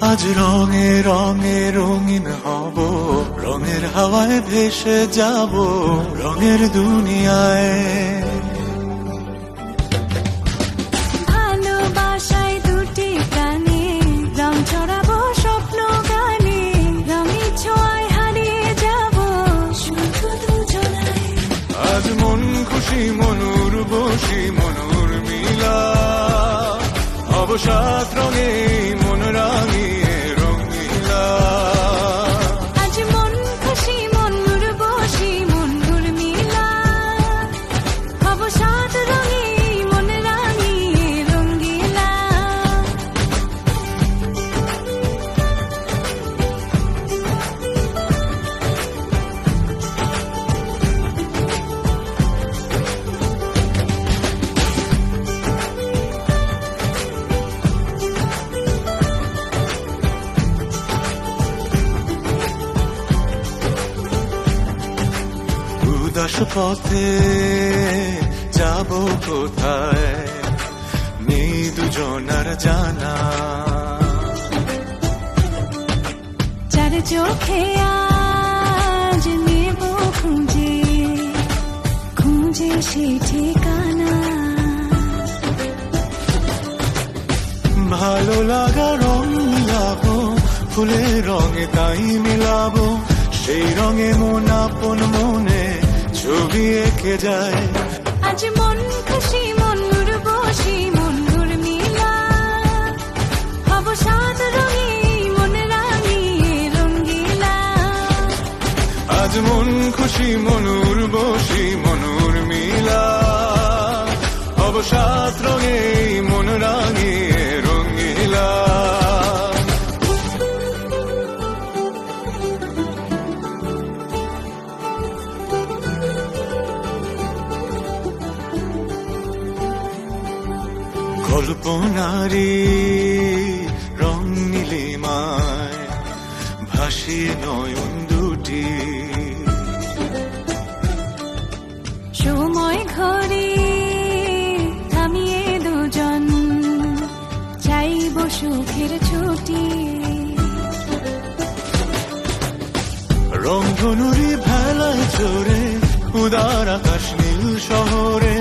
আজ রঙে রঙে রঙিন হব, রঙের হাওয়ায় ভেসে যাব রঙের দুনিয়ায়। ভালোবাসায় দুটি প্রাণে রং ছড়াবো স্বপ্ন গানে, রঙের ছোঁয়ায় হারিয়ে যাব শুধু দুজনায়। আজ মন খুশি মনুর বসি মনুর মিলা, অবসাদ রঙে মন রাঙিয়ে রঙিলা। আজ মন খুশি মনুর বসি মনুর মিলা, অবসাদ রঙে মন রাঙিয়ে রঙিলা। উদাস পথে যাব কোথায় নেই দুজনার জানা, চার চোখে আজ নেব খুঁজে খুঁজে সে ঠিকানা। ভালো লাগা রং মিলাবো ফুলের রঙে তাই মিলাবো, সেই রঙে মন আপন মনে ছবি এঁকে যায়। আজ মন খুশি মনুর বসি মনুর মিলা, অবসাদ রঙে মন রাঙিয়ে রঙিলা। আজ মন খুশি মনুর বসি মনুর মিলা, অবসাদ রঙে মন রাঙিয়ে রঙিলা। কল্পনারি রং নীলিমায় ভাসিয়ে নয়ন দুটি, সময় ঘরে থামিয়ে দুজন চাইব সুখের ছুটি। রংধনুরি ভেলায় চড়ে উদার আকাশ নীল শহরে,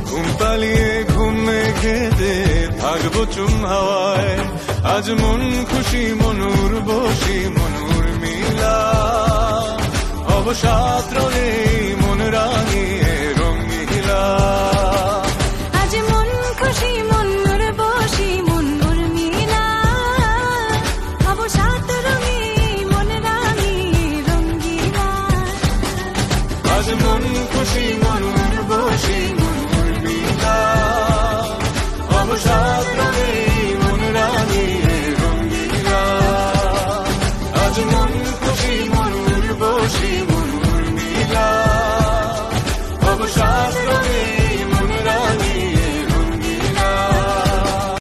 ঘুম পালিয়ে ঘুম মেঘেতে থাকবো চুম হাওয়ায়। আজ মন খুশি মনুর বসি মনুর মিলা, অবসাদ রঙে মন রাঙিয়ে রঙিলা। আজ মন খুশি মনুর বসি মনুর মিলা, অবসাদ রঙে মন রাঙিয়ে রঙিলা। আজ মন খুশি মনুর বসি মনুর মিলা, অবসাদ রঙে মন রাঙিয়ে রঙিলা। আজ মন খুশি মনুর বসি মনুর মিলা, অবসাদ রঙে